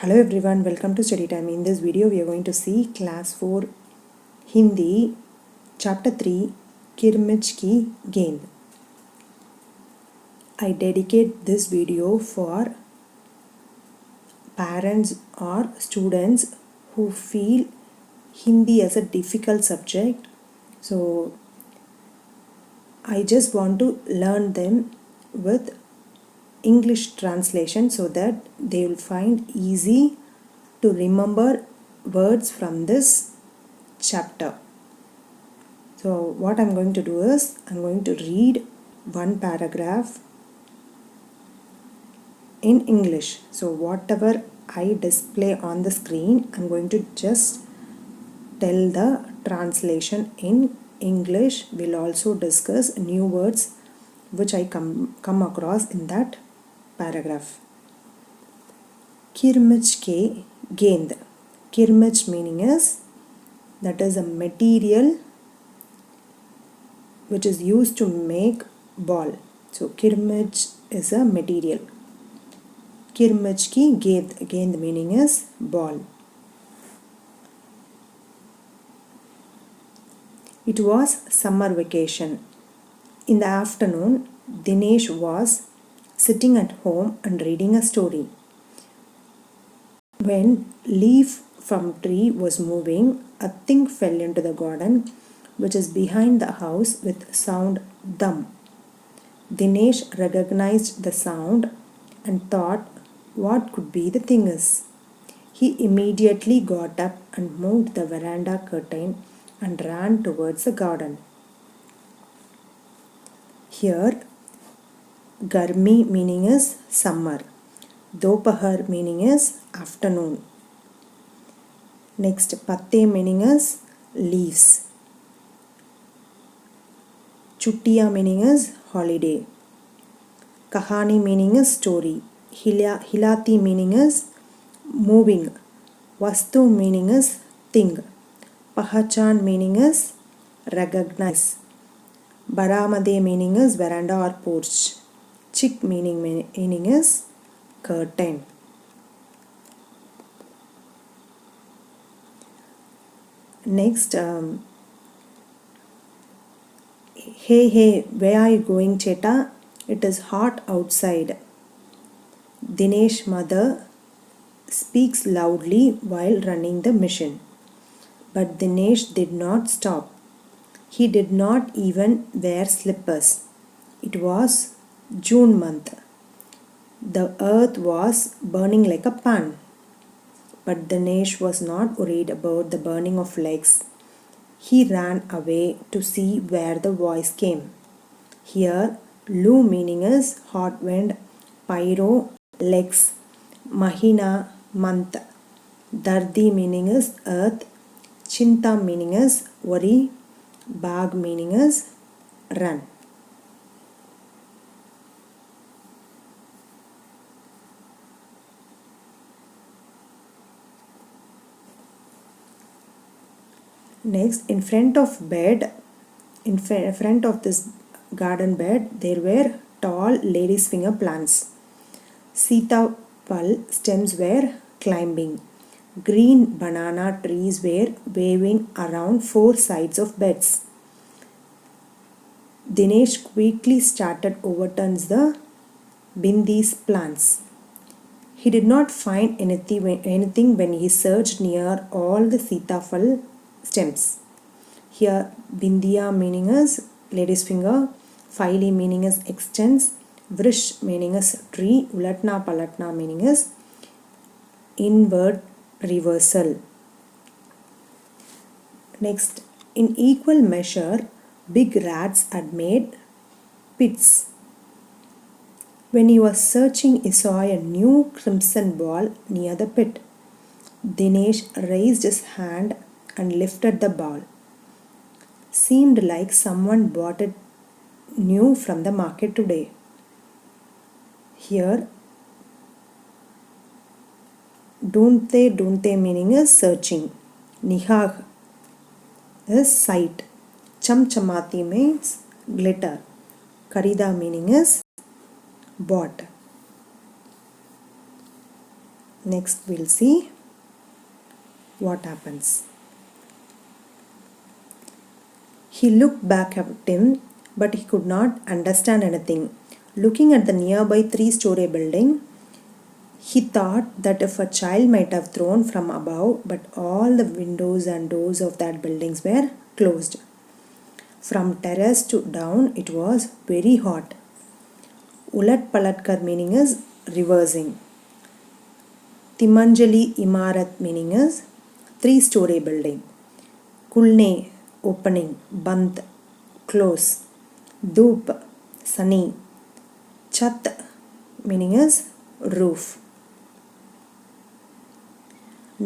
Hello everyone, welcome to Study Time. In this video, we are going to see Class 4 Hindi, Chapter 3, Kirmich Ki Gend. I dedicate this video for parents or students who feel Hindi as a difficult subject. So, I just want to learn them with English translation so that they will find easy to remember words from this chapter. So what I'm going to do is I'm going to read one paragraph in English. So whatever I display on the screen, I'm going to just tell the translation in English. We'll also discuss new words which I come across in that paragraph. Kirmich ke gend. Kirmich meaning is that is a material which is used to make ball. So kirmich is a material. Kirmich ki gend. Gend meaning is ball. It was summer vacation. In the afternoon, Dinesh was sitting at home and reading a story. When leaf from tree was moving, a thing fell into the garden which is behind the house with sound dum. Dinesh recognized the sound and thought what could be the thing is. He immediately got up and moved the veranda curtain and ran towards the garden. Here, Garmi meaning is summer. Dopahar meaning is afternoon. Next, Patte meaning is leaves. Chuttiya meaning is holiday. Kahani meaning is story. Hilati meaning is moving. Vastu meaning is thing. Pahachan meaning is recognize. Baramade meaning is veranda or porch. Chik meaning is curtain. Next, hey, where are you going, Cheta? It is hot outside. Dinesh mother speaks loudly while running the machine. But Dinesh did not stop. He did not even wear slippers. It was June month. The earth was burning like a pan. But Dinesh was not worried about the burning of legs. He ran away to see where the voice came. Here, Lu meaning is hot wind, Pyro, legs, Mahina, month, Dardi meaning is earth, Chinta meaning is worry, Bag meaning is run. Next, in front of this garden bed, there were tall lady's finger plants. Sitapal stems were climbing. Green banana trees were waving around four sides of beds. Dinesh quickly started overturns the bindi's plants. He did not find anything when he searched near all the sitafal stems. Here, bindiya meaning is lady's finger, Faili meaning is extends, Vrish meaning is tree, Ulatna Palatna meaning is inward reversal. Next, in equal measure, big rats had made pits. When he was searching, he saw a new crimson ball near the pit. Dinesh raised his hand and lifted the ball. Seemed like someone bought it new from the market today. Here, Dunte meaning is searching. Nihag is sight. Chamchamati means glitter. Karida meaning is bought. Next we'll see what happens. He looked back at him, but he could not understand anything. Looking at the nearby three-story building, he thought that if a child might have thrown from above, but all the windows and doors of that buildings were closed. From terrace to down, it was very hot. Ulat Palatkar meaning is reversing. Timanjali Imarat meaning is three-story building. Kulne opening, Band close. Dhoop sunny. Chat meaning is roof.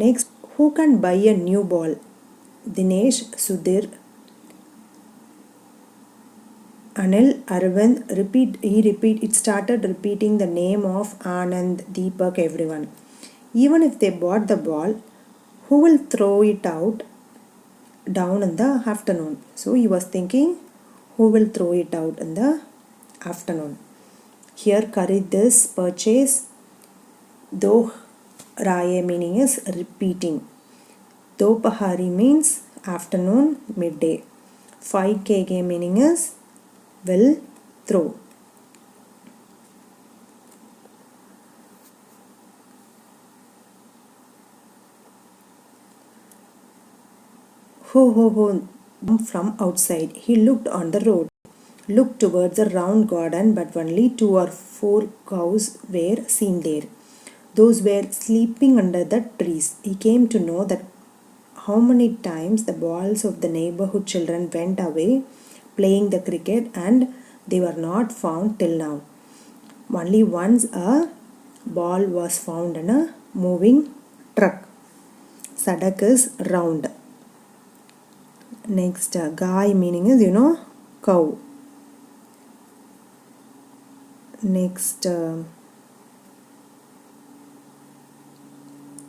Next, who can buy a new ball? Dinesh, Sudhir, Anil, Arvind, it started repeating the name of Anand, Deepak, everyone. Even if they bought the ball, who will throw it out down in the afternoon? So he was thinking, who will throw it out in the afternoon? Here, Karid this purchase, Doh Raye meaning is repeating. Dopahari means afternoon, midday. 5 kg meaning is will throw. Ho from outside. He looked on the road, looked towards a round garden, but only 2 or 4 cows were seen there. Those were sleeping under the trees. He came to know that how many times the balls of the neighborhood children went away playing the cricket and they were not found till now. Only once a ball was found in a moving truck. Sadak is round. Next, Gai meaning is, cow. Next,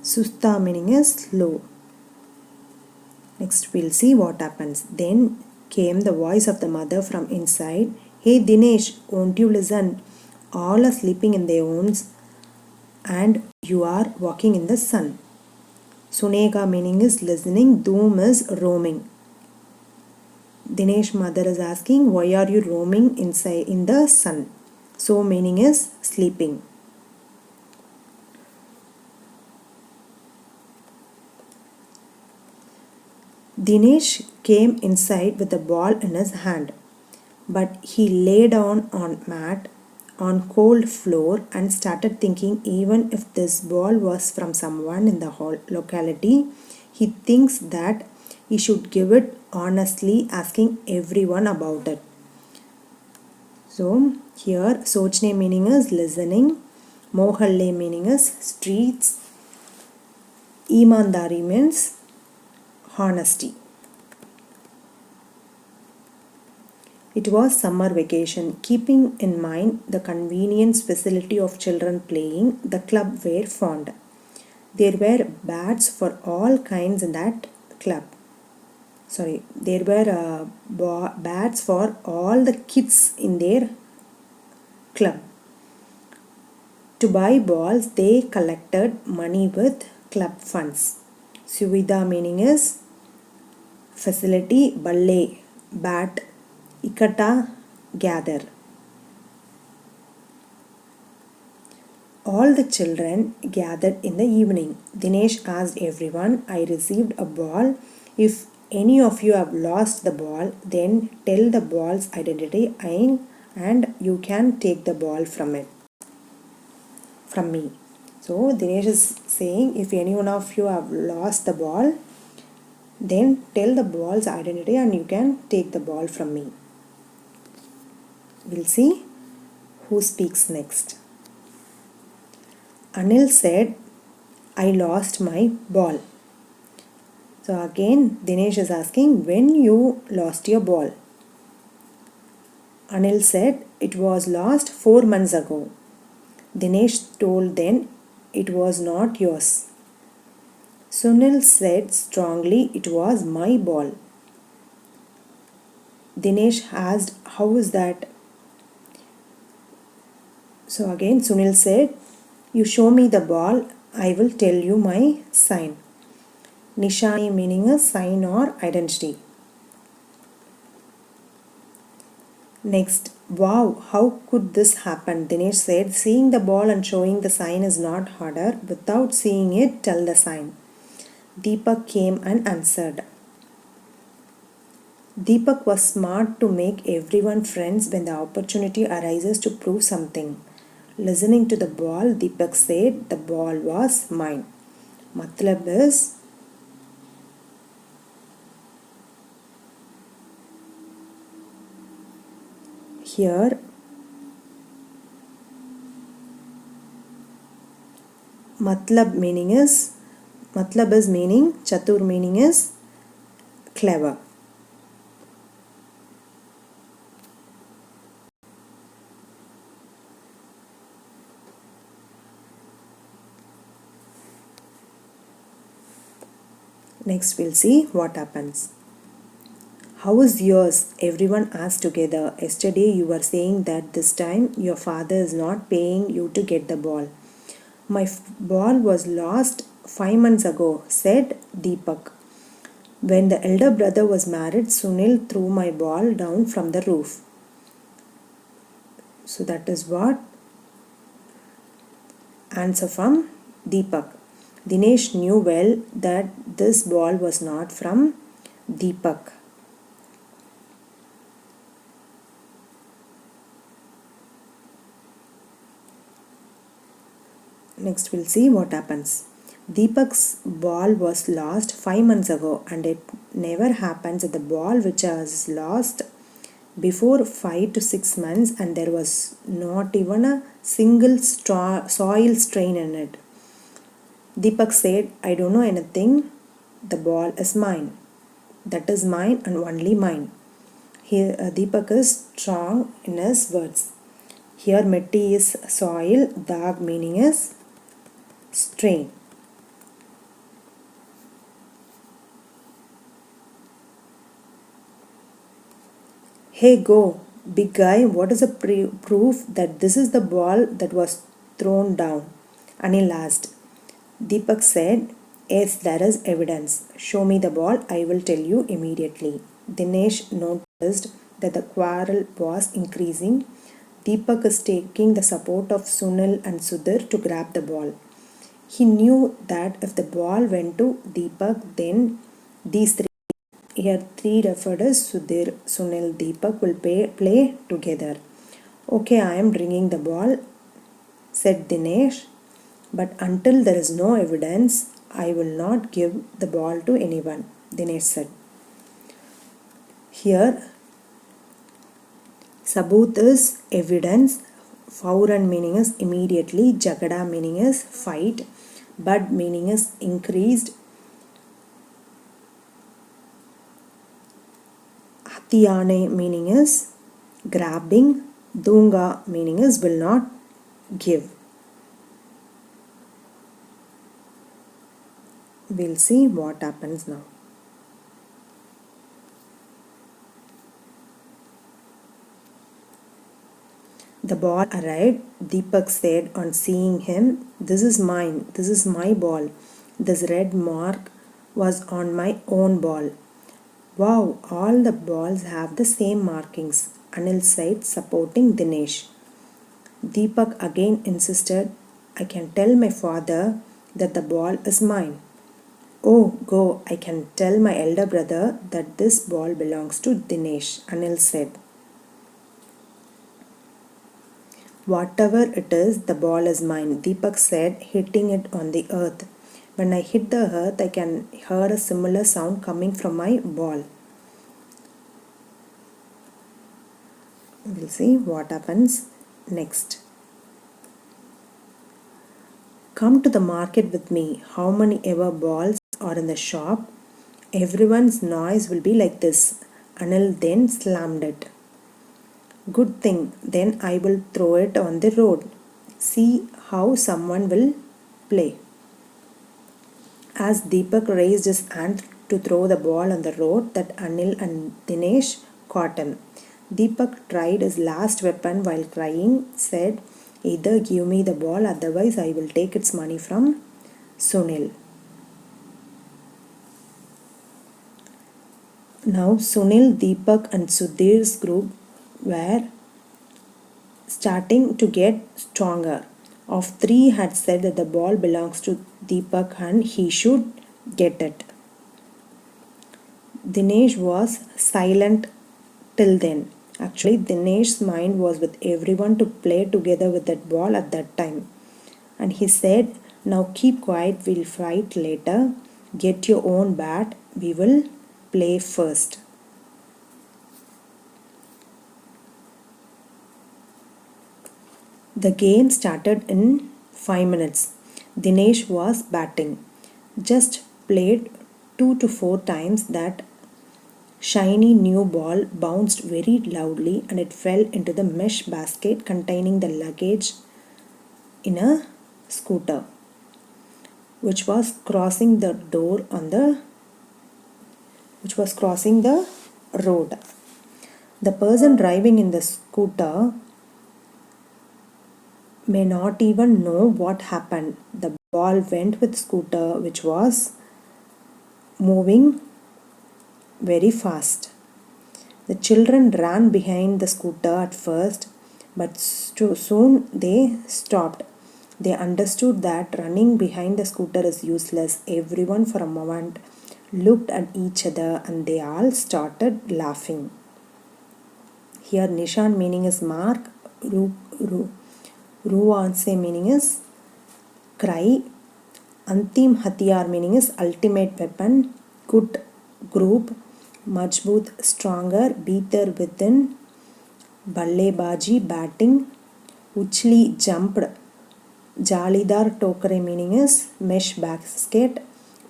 Susta meaning is slow. Next, we'll see what happens. Then came the voice of the mother from inside. Hey Dinesh, won't you listen? All are sleeping in their homes and you are walking in the sun. Sunega meaning is listening. Doom is roaming. Dinesh mother is asking, why are you roaming inside in the sun? So meaning is sleeping. Dinesh came inside with a ball in his hand, but he lay down on mat on cold floor and started thinking, even if this ball was from someone in the locality, he thinks that he should give it honestly, asking everyone about it. So here Sochne meaning is listening, Mohalle meaning is streets, Imandari means honesty. It was summer vacation. Keeping in mind the convenience facility of children playing, the club were formed. There were bats for all kinds in that club. There were bats for all the kids in their club. To buy balls, they collected money with club funds. Suvidha meaning is facility, balle, bat, ikata, gather. All the children gathered in the evening. Dinesh asked everyone, I received a ball. If any of you have lost the ball, then tell the ball's identity and you can take the ball from me. So Dinesh is saying, if any one of you have lost the ball, then tell the ball's identity and you can take the ball from me. We'll see who speaks next. Anil said, I lost my ball. So again Dinesh is asking, when you lost your ball? Anil said, it was lost 4 months ago. Dinesh told then, it was not yours. Sunil said strongly, it was my ball. Dinesh asked, how is that? So again Sunil said, you show me the ball I will tell you my sign. Nishani meaning a sign or identity. Next, wow, how could this happen? Dinesh said, seeing the ball and showing the sign is not harder. Without seeing it, tell the sign. Deepak came and answered. Deepak was smart to make everyone friends when the opportunity arises to prove something. Listening to the ball, Deepak said, the ball was mine. Matlab is here matlab is meaning, chatur meaning is clever. Next we'll see what happens. How is yours? Everyone asked together. Yesterday you were saying that this time your father is not paying you to get the ball. My ball was lost 5 months ago, said Deepak. When the elder brother was married, Sunil threw my ball down from the roof. So that is what? Answer from Deepak. Dinesh knew well that this ball was not from Deepak. Next we'll see what happens. Deepak's ball was lost 5 months ago, and it never happens that the ball which was lost before 5 to 6 months and there was not even a single soil stain in it. Deepak said, I don't know anything. The ball is mine. That is mine and only mine. Here Deepak is strong in his words. Here mitti is soil, dag meaning is strain. Hey go, big guy, what is the proof that this is the ball that was thrown down? Anil asked. Deepak said, yes, there is evidence. Show me the ball, I will tell you immediately. Dinesh noticed that the quarrel was increasing. Deepak is taking the support of Sunil and Sudhir to grab the ball. He knew that if the ball went to Deepak, then these three referred as Sudhir, Sunil, Deepak will play together. Okay, I am bringing the ball, said Dinesh, but until there is no evidence, I will not give the ball to anyone, Dinesh said. Here, Sabut is evidence, Fauran meaning is immediately, Jagada meaning is fight, Bud meaning is increased, Hatiyane meaning is grabbing, Dunga meaning is will not give. We'll see what happens now. The ball arrived. Deepak said on seeing him, this is mine, this is my ball. This red mark was on my own ball. Wow, all the balls have the same markings, Anil said, supporting Dinesh. Deepak again insisted, I can tell my father that the ball is mine. Oh, go, I can tell my elder brother that this ball belongs to Dinesh, Anil said. Whatever it is, the ball is mine, Deepak said, hitting it on the earth. When I hit the earth, I can hear a similar sound coming from my ball. We'll see what happens next. Come to the market with me. How many ever balls are in the shop? Everyone's noise will be like this. Anil then slammed it. Good thing, then I will throw it on the road. See how someone will play. As Deepak raised his hand to throw the ball on the road, that Anil and Dinesh caught him. Deepak tried his last weapon while crying, said, either give me the ball, otherwise I will take its money from Sunil. Now Sunil, Deepak and Sudhir's group were starting to get stronger. Of three had said that the ball belongs to Deepak and he should get it. Dinesh was silent till then. Actually, Dinesh's mind was with everyone to play together with that ball at that time. And he said, "Now keep quiet, we'll fight later. Get your own bat, we will play first." The game started in 5 minutes. Dinesh was batting. Just played 2 to 4 times, that shiny new ball bounced very loudly and it fell into the mesh basket containing the luggage in a scooter, which was crossing the road. The person driving in the scooter may not even know what happened. The ball went with scooter, which was moving very fast. The children ran behind the scooter at first, but soon they stopped. They understood that running behind the scooter is useless. Everyone for a moment looked at each other and they all started laughing. Here Nishan meaning is mark, Ruanse meaning is cry, Antim Hatiyar meaning is ultimate weapon, good group, Majboot stronger, beater within, Ballebaji batting, Uchli jumped, Jalidar Tokare meaning is mesh basket,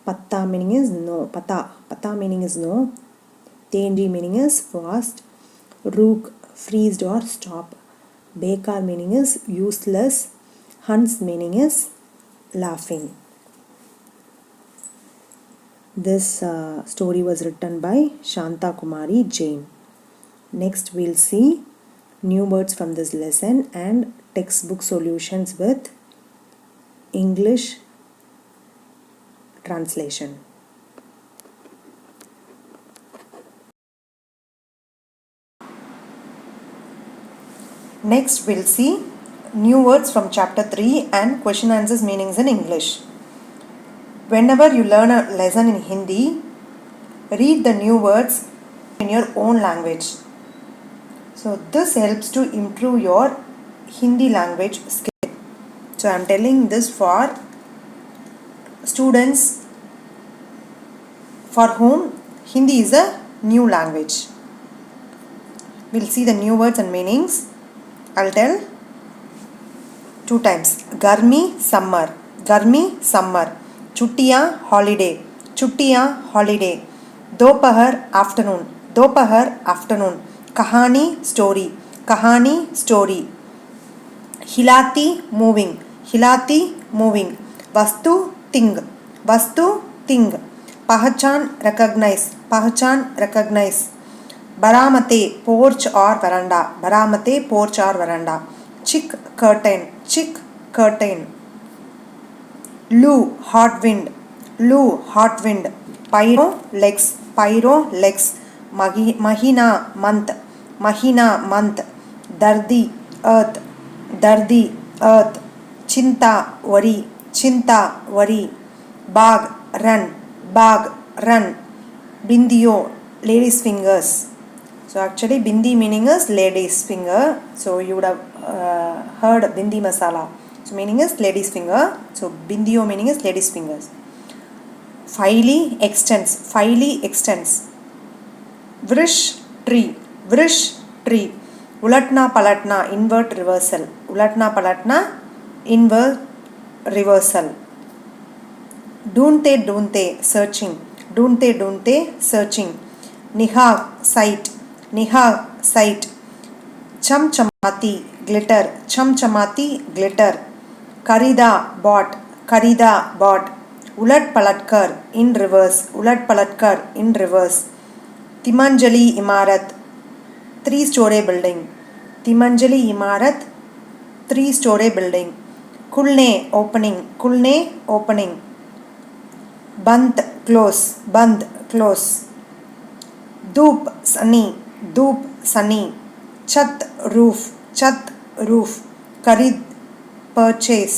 Patta meaning is no, Pata meaning is no, Tenji meaning is fast, Rook freezed or stop, Bekar meaning is useless, Hans meaning is laughing. This story was written by Shanta Kumari Jain. Next we'll see new words from this lesson and textbook solutions with English translation. Next we'll see new words from chapter 3 and question answers meanings in English. Whenever you learn a lesson in Hindi, read the new words in your own language. So this helps to improve your Hindi language skill. So I am telling this for students for whom Hindi is a new language. We'll see the new words and meanings. I'll tell 2 times. Garmi, summer. Garmi, summer. Chuttiya, holiday. Chuttiya, holiday. Dopahar, afternoon. Dopahar, afternoon. Kahani, story. Kahani, story. Hilati, moving. Hilati, moving. Vastu, thing. Vastu, thing. Pahachan, recognize. Pahachan, recognize. Baramate, porch or veranda. Baramate, porch or veranda. Chick, curtain. Chick, curtain. Lu, hot wind. Lu, hot wind. Pyro, legs. Pyro, legs. Mahina, month. Mahina, month. Dardi, earth. Dardi, earth. Chinta, worry. Chinta, worry. Bag, run. Bag, run. Bindiyo, ladies' fingers. So actually bindi meaning is lady's finger. So you would have heard bindi masala. So meaning is lady's finger. So bindiyo meaning is lady's fingers. Filey, extends. Filey, extends. Vrish, tree. Vrish, tree. Ulatna palatna, invert reversal. Ulatna palatna, invert reversal. Dunte dunte, searching. Dunte dunte, searching. Nihag, sight. Nihag, sight. Chamchamati, glitter. Chamchamati, glitter. Karida, bought. Karida, bought. Ulat palatkar, in reverse. Ulat palatkar, in reverse. Timanjali Imarat, 3-story building. Timanjali Imarat, 3-story building. Kulne, opening. Kulne, opening. बंद close. धूप sunny. छत roof. खरीद purchase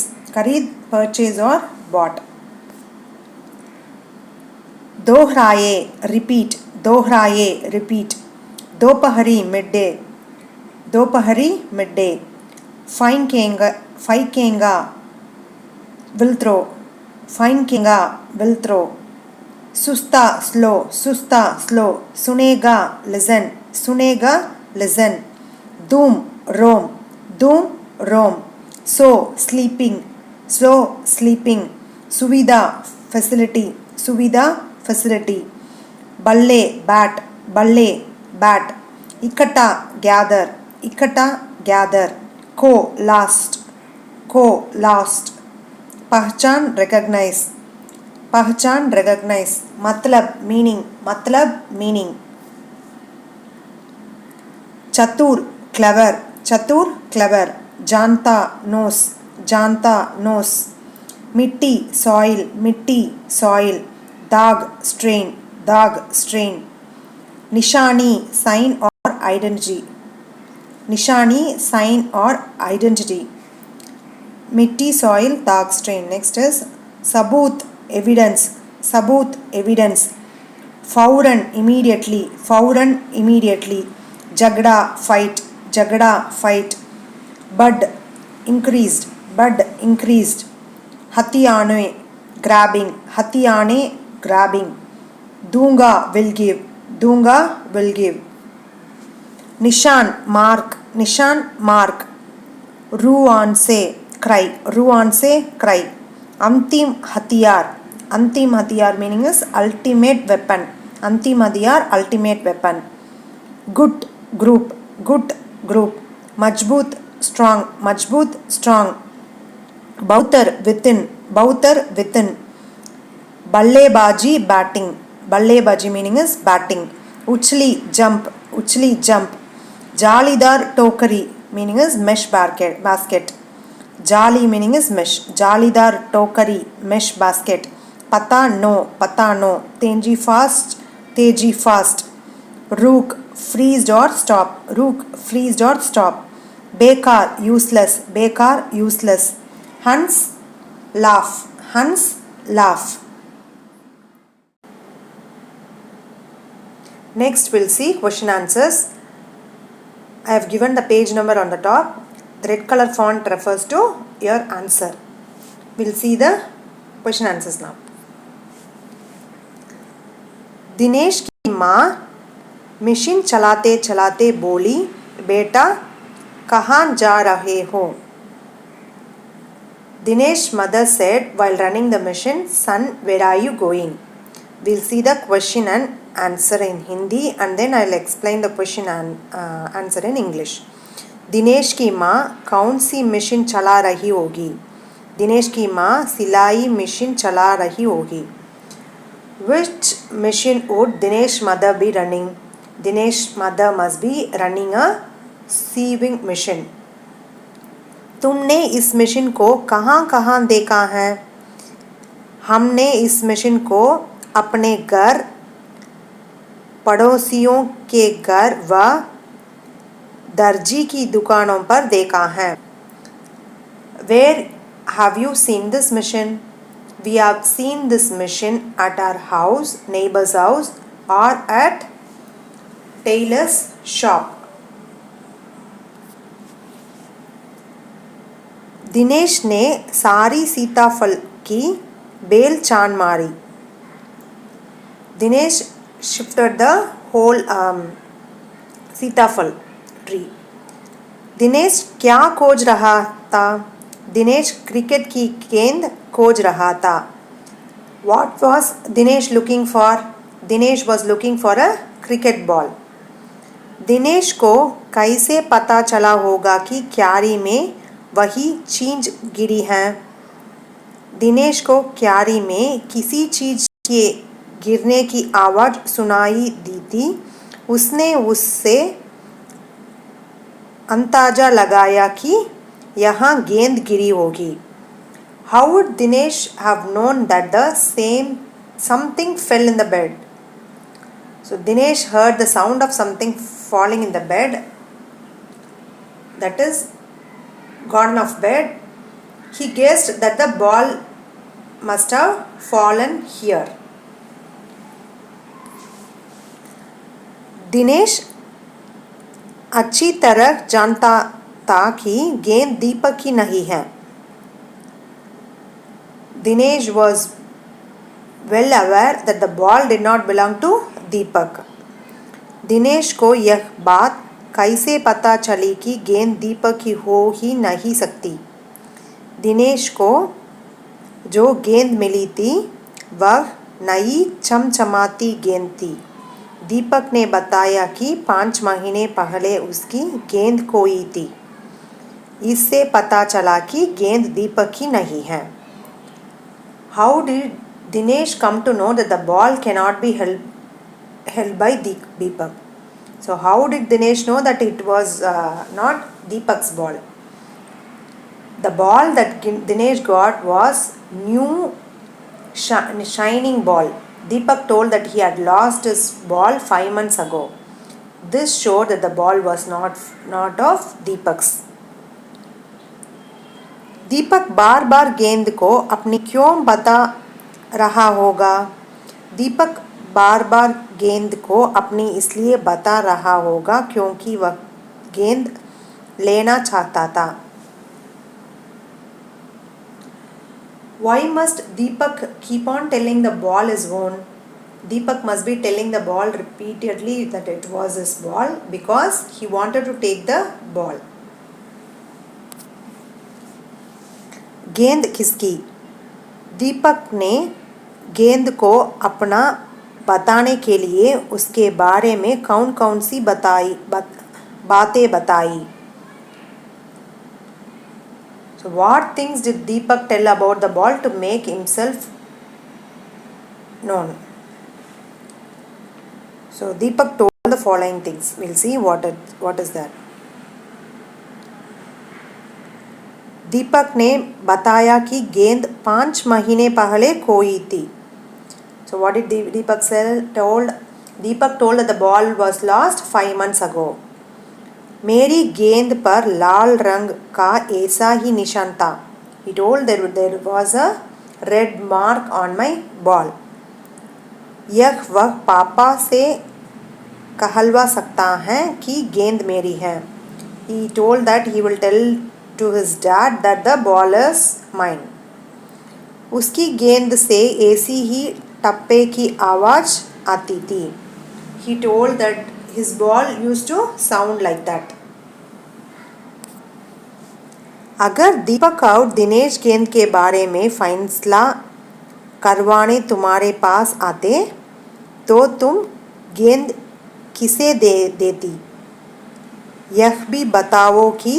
or bought. दोहराए repeat. दोपहरी midday. फाइकेंगा will throw. Susta slow. सुनेगा listen. धूम रोम. So sleeping. सुविधा facility. बल्ले bat. इकट्ठा gather. को last. पहचान recognize. मतलब meaning. चतुर clever. जानता knows. मिट्टी soil. दाग strain. निशानी sign or identity. मिट्टी soil दाग strain. Next is सबूत evidence. फौरन immediately. झगड़ा fight. bud increased. हथियाने grabbing. दूंगा will give. निशान mark. रूआन से cry. अंतिम हथियार meaning is ultimate weapon. ultimate weapon. good group. मजबूत strong. बहुतर within. बल्लेबाजी बल्लेबाजी meaning is batting. उछली jump. जालीदार टोकरी meaning is mesh basket. जाली meaning is mesh. जालीदार टोकरी mesh basket. पता no. तेजी fast. रूक freezed or stop. बेकार useless. हंस laugh. Next we'll see question answers. I have given the page number on the top. The red color font refers to your answer. We'll see the question answers now. Dinesh की माँ machine चलाते बोली, बेटा कहाँ जा रहे हो? Dinesh mother said while running the machine, son, where are you going? We'll see the question and answer in Hindi and then I'll explain the question and answer in English. Dinesh की माँ कौन सी मशीन चला रही होगी? दिनेश की माँ सिलाई machine चला रही होगी. Which machine would Dinesh mother be running? Dinesh mother must be running a sewing machine. तुमने इस मशीन को कहाँ देखा है? हमने इस मशीन को अपने घर, पड़ोसियों के घर व दर्जी की दुकानों पर देखा है. Where have you seen this machine? We have seen this machine at our house, neighbor's house or at tailor's shop. Dinesh ने सारी सीताफल की बेल छान मारी. Dinesh shifted the whole सीताफल tree. दिनेश क्या खोज रहा था? दिनेश क्रिकेट की गेंद खोज रहा था. What was Dinesh looking for? Dinesh was looking for a cricket ball. Dinesh को कैसे पता चला होगा कि क्यारी में वही चीज गिरी है? दिनेश को क्यारी में किसी चीज के गिरने की आवाज सुनाई दी थी. उसने उससे अंदाजा लगाया कि यहाँ गेंद गिरी होगी. How would Dinesh have known that the same something fell in the bed. So Dinesh heard the sound of something falling in the bed, that is gotten off bed. He guessed that the ball must have fallen here. Dinesh अच्छी तरह जानता था कि गेंद दीपक की नहीं है. Dinesh was well aware that the ball did not belong to Deepak. Dinesh को यह बात कैसे पता चली कि गेंद दीपक की हो ही नहीं सकती. दिनेश को जो गेंद मिली थी वह नई चमचमाती गेंद थी. दीपक ने बताया कि 5 महीने पहले उसकी गेंद खोई थी. इससे पता चला कि गेंद दीपक की नहीं है. How did Dinesh come to know that the ball cannot be held by Deepak? So how did Dinesh know that it was not Deepak's ball? The ball that Dinesh got was new shining ball. Deepak told that he had lost his ball 5 months ago. This showed that the ball was not of Deepak's. दीपक बार बार गेंद को अपनी क्यों बता रहा होगा. दीपक बार बार गेंद को अपनी इसलिए बता रहा होगा क्योंकि वह गेंद लेना चाहता था. Why must Deepak keep on telling the ball his own? Deepak must be telling the ball repeatedly that it was his ball because he wanted to take the ball. गेंद किसकी. दीपक ने गेंद को अपना बताने के लिए उसके बारे में कौन कौन सी बातें बताई. So what things did Deepak tell about the ball to make himself known? So Deepak told the following things. We'll see what is that. दीपक ने बताया कि गेंद 5 महीने पहले खोई थी. So what did Deepak told? Deepak told that the ball was lost 5 months ago. मेरी गेंद पर लाल रंग का ऐसा ही निशान था. He told there was a red mark on my ball. यह वह पापा से कहलवा सकता है कि गेंद मेरी है. He told that he will tell to his dad that the ball is mine. उसकी गेंद से ऐसी ही टप्पे की आवाज़ आती थी. He told that his ball used to sound like that. अगर दीपक और दिनेश गेंद के बारे में फैसला करवाने तुम्हारे पास आते तो तुम गेंद किसे देती. यह भी बताओ कि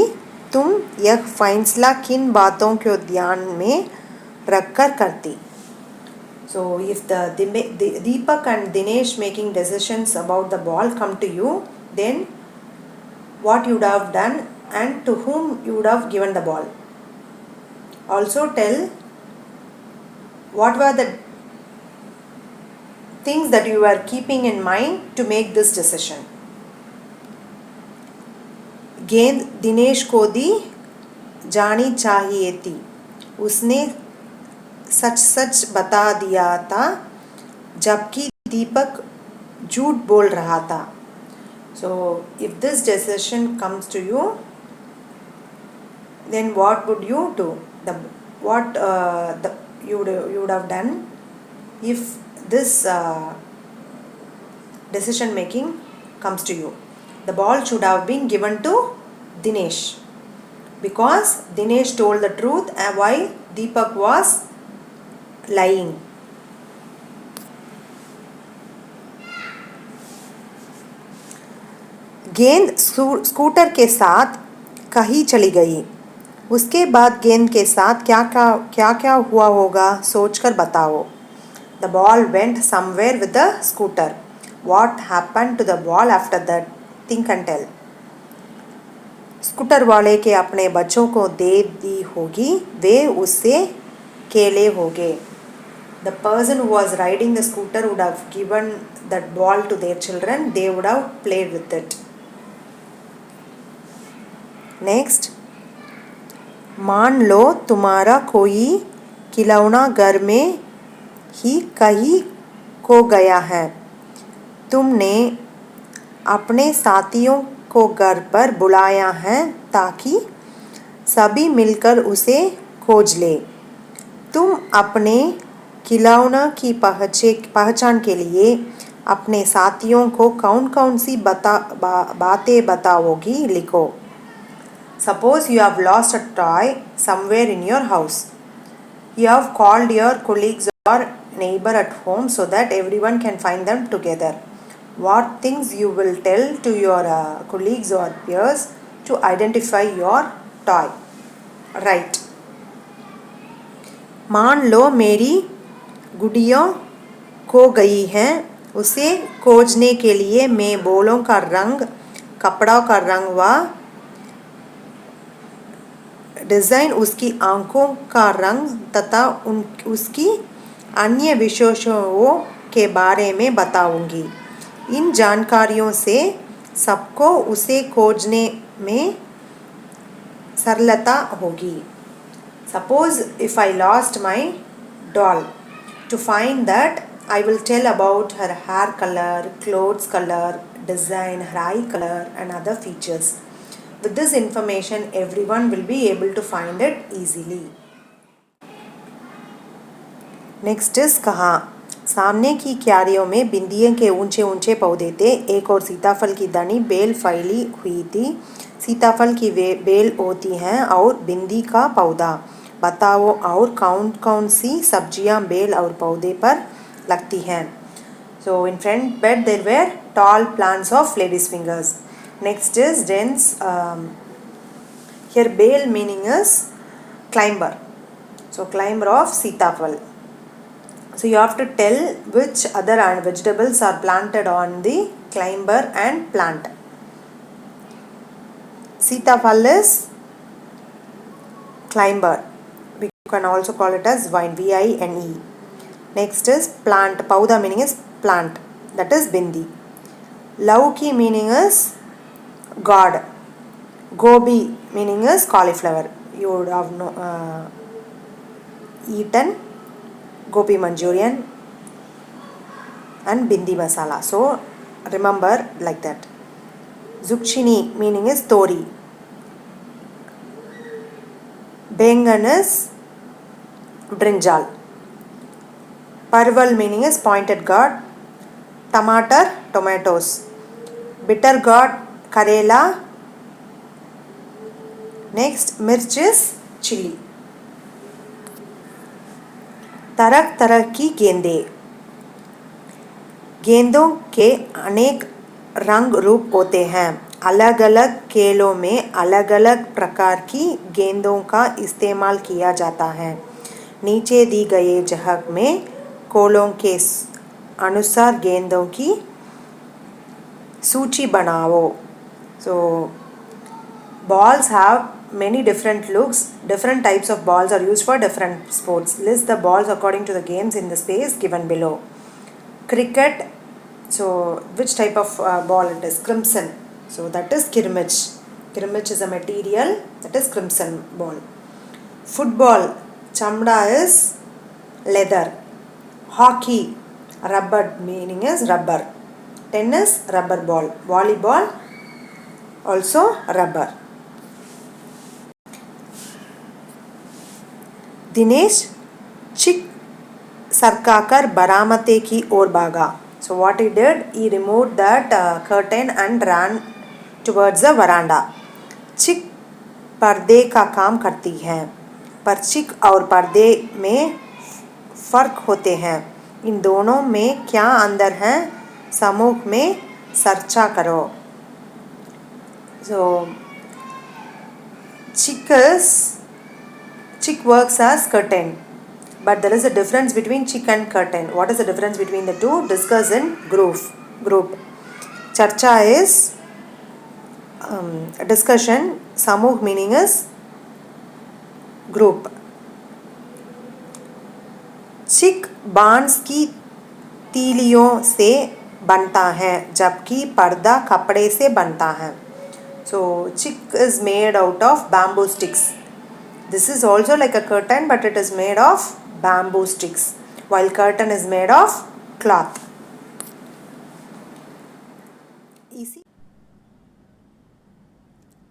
तुम यह फैसला किन बातों को ध्यान में रखकर करती. So if the Deepak and Dinesh making decisions about the ball come to you, then what you would have done and to whom you would have given the ball. Also tell what were the things that you were keeping in mind to make this decision. गेंद दिनेश को दी जानी चाहिए थी. उसने सच सच बता दिया था जबकि दीपक झूठ बोल रहा था. So if this decision comes to you, then what would you do? You would have done if this decision making comes to you. The ball should have been given to Dinesh because Dinesh told the truth and while Deepak was lying. गेंद scooter के साथ कहीं चली गई. उसके बाद गेंद के साथ क्या हुआ होगा सोचकर बताओ. The ball went somewhere with the scooter. What happened to the ball after that? Think and tell. Scooter वाले के अपने बच्चों को दे दी होगी. वे उससे खेले होंगे. The person who was riding the scooter would have given that ball to their children, they would have played with it. Next, मान लो तुम्हारा कोई खिलौना घर में ही कहीं खो गया है, तुमने अपने साथियों को घर पर बुलाया है ताकि सभी मिलकर उसे खोज ले। तुम अपने खिलौना की पहचान के लिए अपने साथियों को कौन कौन सी बातें बताओगी, लिखो। Suppose you have lost a toy somewhere in your house. You have called your colleagues or neighbor at home so that everyone can find them together. What things you will tell to your colleagues or peers to identify your toy? Right. मान लो मेरी गुड़िया खो गई है, उसे खोजने के लिए मैं बॉलों का रंग, कपड़ों का रंग व डिज़ाइन, उसकी आँखों का रंग तथा उसकी अन्य विशेषताओं के बारे में बताऊंगी। इन जानकारियों से सबको उसे खोजने में सरलता होगी। Suppose if I lost my doll, to find that I will tell about her hair color, clothes color, design, her eye color and other features. With this information, everyone will be able to find it easily. Next is कहा। सामने की क्यारियों में बिंदिये के ऊंचे ऊंचे पौधे थे, एक और सीताफल की दानी बेल फैली हुई थी। सीताफल की बेल होती हैं और बिंदी का पौधा। बताओ और कौन कौन सी सब्जियां बेल और पौधे पर लगती हैं। So in front bed there were tall plants of lady's fingers. Next is dense. Here bale meaning is climber. So climber of Sitafal. So you have to tell which other vegetables are planted on the climber and plant. Sitafal is climber. We can also call it as vine, vine. Next is plant. Pauda meaning is plant, that is bindi. Lauki meaning is god. Gobi meaning is cauliflower. You would have eaten gobi manchurian and bindi masala, so remember like that. Zucchini meaning is tori. Bengan is brinjal. Parval meaning is pointed gourd. Tomato, tomatoes. Bitter gourd, karela. Next, mirch is chili. तरह तरह की गेंदें। गेंदों के अनेक रंग रूप होते हैं। अलग अलग खेलों में अलग अलग प्रकार की गेंदों का इस्तेमाल किया जाता है। नीचे दी गए जगह में कोलों के अनुसार गेंदों की सूची बनाओ। So balls have many different looks. Different types of balls are used for different sports. List the balls according to the games in the space given below. Cricket. So which type of ball it is? Crimson. So that is kirmich. Kirmich is a material, that is crimson ball. Football. Chamda is leather. Hockey. Rubber meaning is rubber. Tennis, rubber ball. Volleyball, also rubber. Dinesh चिक सरकाकर बरामते की ओर भागा. So what he did, he removed that curtain and ran towards the veranda. चिक पर्दे का काम करती है, पर चिक और पर्दे में फ़र्क होते हैं. इन दोनों में क्या अंतर है, समूह में चर्चा करो. So chick works as curtain, but there is a difference between chick and curtain. What is the difference between the two? Discuss in group. Charcha is discussion. Samooh meaning is group. चिक बांस की तीलियों से बनता है जबकि पर्दा कपड़े से बनता है. So chick is made out of bamboo sticks. This is also like a curtain, but it is made of bamboo sticks, while curtain is made of cloth.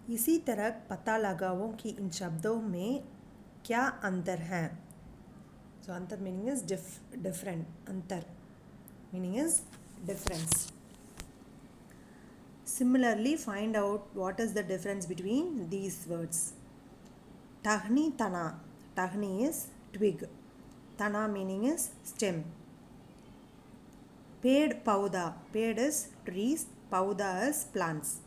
इसी तरह पता लगाओ कि इन शब्दों में क्या अंतर है. So अंतर meaning is different. अंतर meaning is difference. Similarly, find out what is the difference between these words. Tahni tana. Tahni is twig. Tana meaning is stem. Ped pauda. Ped is trees. Pauda is plants.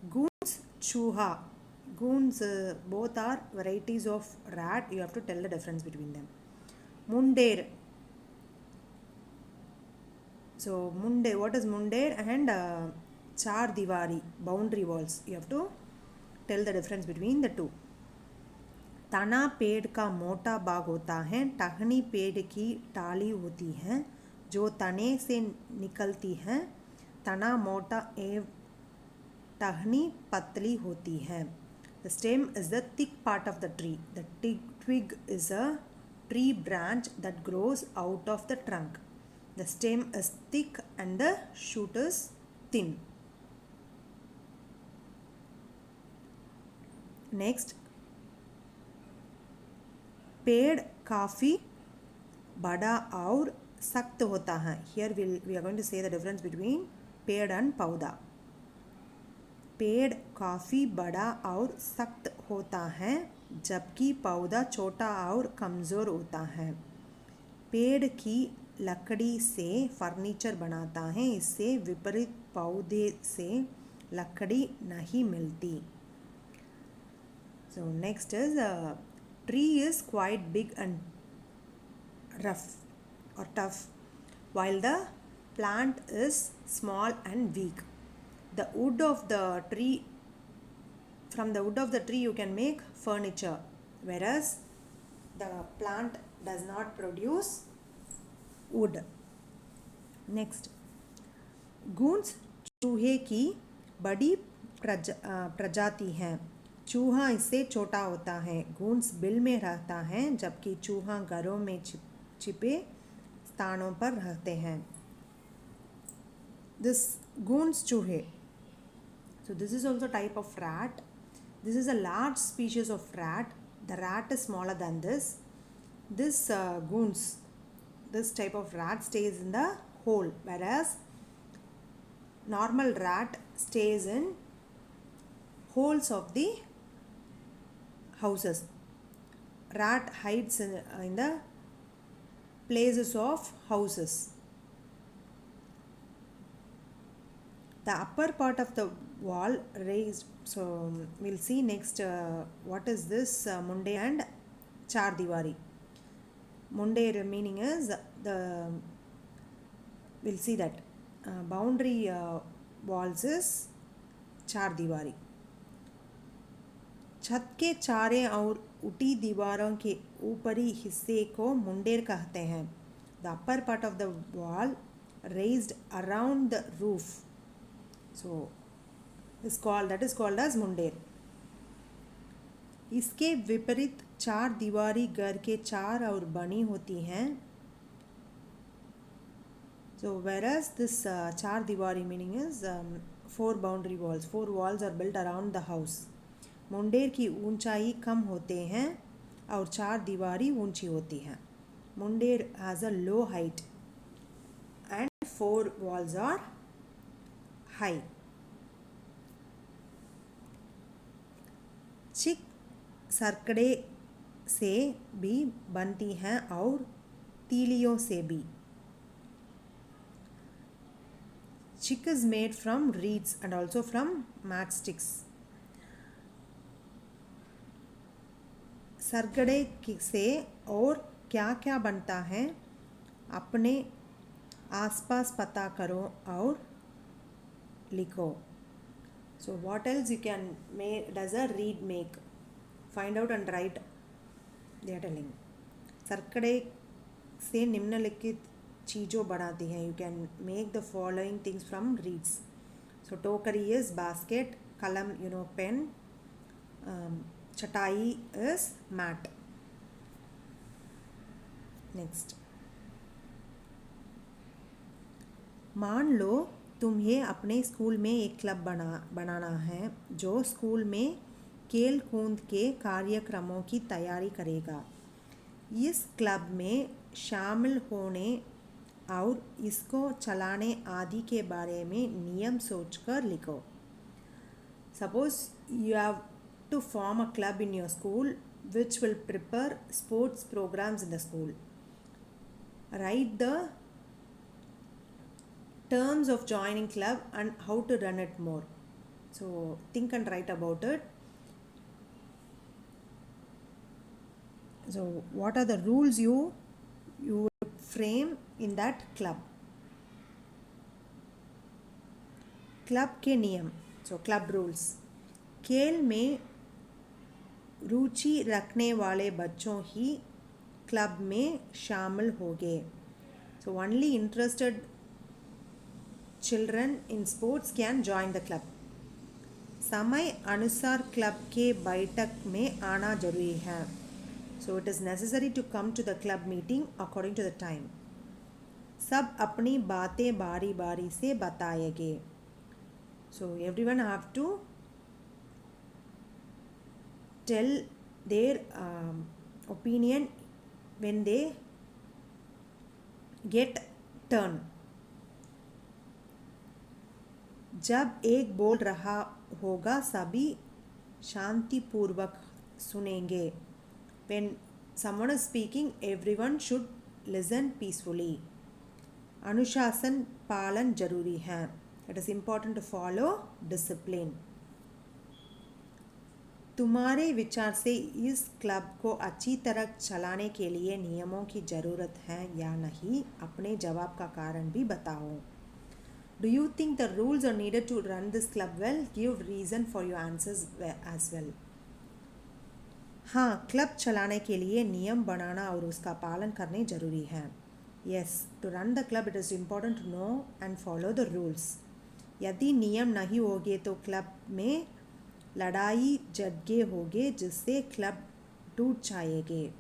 Goons chuha. Goons both are varieties of rat. You have to tell the difference between them. Mundair. So mundair. What is mundair and char diwari, boundary walls? You have to tell the difference between the two. तना पेड़ का मोटा भाग होता है. टहनी पेड़ की टाली होती है जो तने से निकलती है. तना मोटा एवं टहनी पतली होती है. The stem is the thick part of the tree. The twig is a tree branch that grows out of the trunk. The stem is thick and the shoot is thin. Next, पेड़ काफ़ी बड़ा और सख्त होता है. Here we are going to say the difference between पेड़ and पौधा. पेड़ काफ़ी बड़ा और सख्त होता है जबकि पौधा छोटा और कमज़ोर होता है. पेड़ की लकड़ी से फर्नीचर बनाता है. इससे विपरीत पौधे से लकड़ी नहीं मिलती. So next is tree is quite big and rough or tough, while the plant is small and weak. The wood of the tree, from the wood of the tree you can make furniture, whereas the plant does not produce wood. Next, goons चूहे की बड़ी प्रजाति है. चूहा इससे छोटा होता है. गूंस बिल में रहता है जबकि चूहा घरों में छिपे स्थानों पर रहते हैं. This goons चूहे. So this is also type of rat. This is a large species of rat. The rat is smaller than this. This goons, this type of rat stays in the hole, whereas normal rat stays in holes of the houses. Rat hides in the places of houses. The upper part of the wall raised. So we'll see next what is this mundair and char diwari. Mundair meaning is the, we'll see that boundary walls is char diwari. छत के चारे और ऊटी दीवारों के ऊपरी हिस्से को मुंडेर कहते हैं. The upper part of the wall raised around the roof, so that is called as मुंडेर. इसके विपरीत चार दीवारी घर के चार और बनी होती हैं. So whereas this char diwari meaning is 4 boundary walls, 4 walls are built around the house. मुंडेर की ऊंचाई कम होते हैं और चार दीवारी ऊंची होती हैं. मुंडेर has a low height and 4 walls are high. चिक सरकड़े से भी बनती हैं और तीलियों से भी. Chick is made from reeds and also from matchsticks. सरगड़े से और क्या क्या बनता है अपने आसपास पता करो और लिखो. So what else you can make? Does a reed make? Find out and write. They are telling. सरकड़े से निम्नलिखित चीज़ों बनाती हैं. You can make the following things from reeds. So टोकरी is basket, कलम pen, चटाई is mat. Next. मान लो तुम्हें अपने स्कूल में एक क्लब बनाना है जो स्कूल में खेल कूद के कार्यक्रमों की तैयारी करेगा. इस क्लब में शामिल होने और इसको चलाने आदि के बारे में नियम सोचकर लिखो. Suppose you have to form a club in your school which will prepare sports programs in the school. Write the terms of joining club and how to run it more. So think and write about it. So what are the rules you frame in that club? Club के नियम. So club rules. खेल में रुचि रखने वाले बच्चों ही club में शामिल होंगे. So only interested children in sports can join the club. समय अनुसार क्लब के बैठक में आना जरूरी है. So it is necessary to come to the club meeting according to the time. सब अपनी बातें बारी बारी से बताएंगे. So everyone have to tell their opinion when they get turn. जब एक बोल रहा होगा सभी शांतिपूर्वक सुनेंगे. When someone is speaking, everyone should listen peacefully. अनुशासन पालन जरूरी है. It is important to follow discipline. तुम्हारे विचार से इस क्लब को अच्छी तरह चलाने के लिए नियमों की ज़रूरत है या नहीं, अपने जवाब का कारण भी बताओ. Do you think the rules are needed to run this club well? Give reason for your answers as well. हाँ, क्लब चलाने के लिए नियम बनाना और उसका पालन करने जरूरी है. Yes, to run the club it is important to know and follow the rules. यदि नियम नहीं होंगे तो क्लब में लड़ाई झगड़े होंगे जिससे क्लब टूट जाएंगे.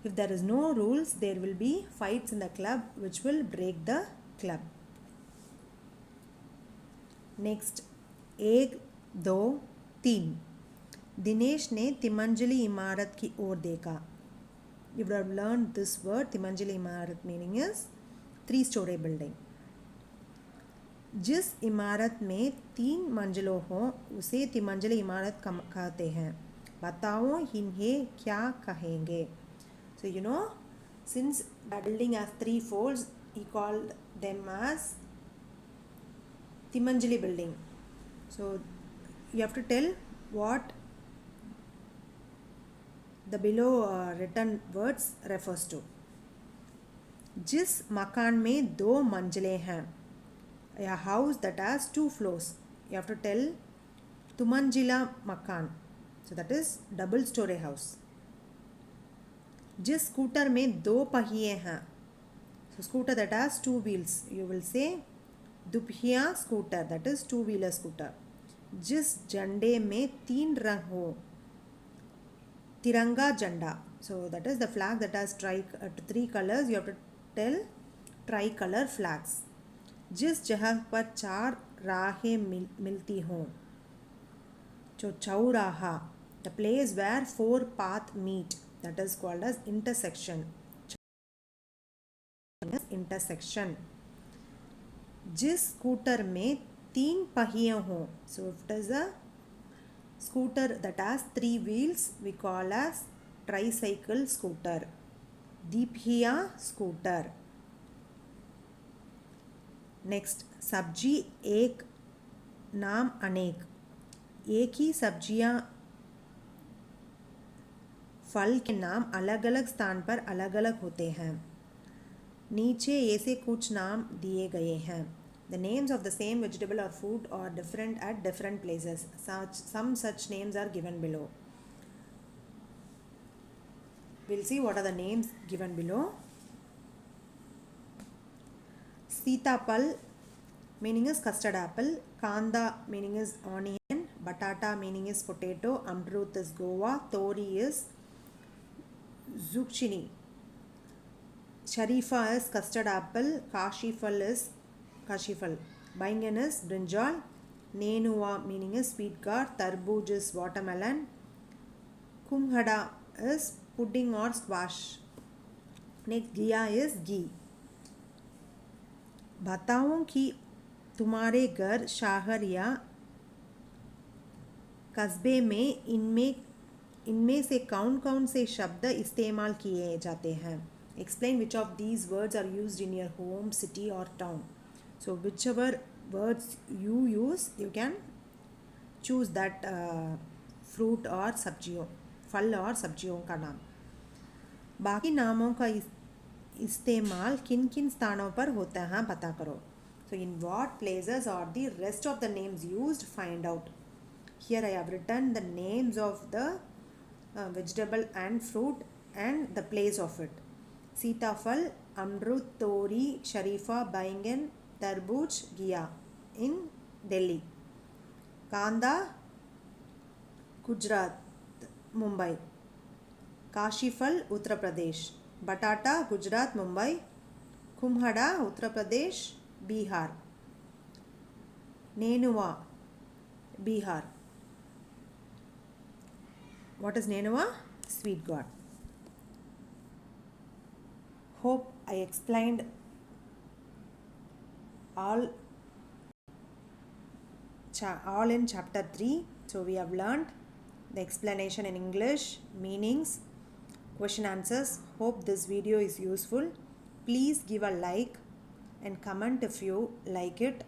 If there is no rules, there will be fights in the club which will break the club. Next, 1, 2, 3. Dinesh ने तिमंजली इमारत की ओर देखा. You would have learned this word. तिमंजली इमारत meaning is 3-story building. जिस इमारत में 3 मंजिलों हो उसे तिमंजली इमारत कहते हैं. बताओ इन्हें क्या कहेंगे. So you know, since the building has 3 floors, he called them as तिमंजली building. So you have to tell what the below written words refers to. जिस मकान में 2 मंजिलें हैं, a house that has 2 floors, you have to tell तुमंजिला मकान. So that is double story house. जिस scooter में 2 पहिए हैं, so scooter that has 2 wheels, you will say दुपहिया scooter, that is 2-wheeler scooter. जिस झंडे में 3 रंग हो, तिरंगा झंडा. So that is the flag that has 3 colors, you have to tell tricolor flags. जिस जगह पर 4 राहें मिलती हों, जो चौराहा, the place where 4 paths meet, that is called as intersection. Intersection. जिस स्कूटर में 3 पहिए हों, so if it is a scooter that has 3 wheels, we call as tricycle scooter, दीपहिया scooter. Next, सब्जी एक नाम अनेक. एक ही सब्जियां फल के नाम अलग अलग स्थान पर अलग अलग होते हैं. नीचे ऐसे कुछ नाम दिए गए हैं. The names of the same vegetable or food are different at different places. Some such names are given below. We'll see what are the names given below. Sitapal meaning is custard apple. Kanda meaning is onion. Batata meaning is potato. Amrut is guava. Tori is zucchini. Sharifa is custard apple. Kashifal is kashifal. Baingan is brinjal. Nenuwa meaning is sweet gourd. Tarbooj is watermelon. Kumhada is pudding or squash. Next, Ghee is ghee. बताऊं कि तुम्हारे घर शहर या कस्बे में इनमें से कौन से शब्द इस्तेमाल किए जाते हैं. Explain which of these words are used in your home, city or town. So whichever words you use, you can choose that fruit or सब्जियों, फल और सब्जियों का नाम. बाकी नामों का इस्तेमाल किन किन स्थानों पर होता है पता करो. So in what places are the rest of the names used? Find out. Here I have written the names of the vegetable and fruit and the place of it. Sitafal, Amrut, Tori, Sharifa, Baingan, Tarbooj, Ghia in Delhi. Kanda, Gujarat, Mumbai. Kashifal, Uttar Pradesh. Batata, Gujarat, Mumbai. Kumhada, Uttar Pradesh, Bihar. Nenuwa, Bihar. What is Nenuwa? Sweet gourd. Hope I explained all in chapter 3. So we have learned the explanation in English, meanings, question answers. Hope this video is useful. Please give a like and comment if you like it.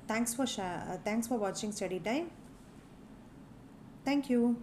Thanks for watching Study Time. Thank you.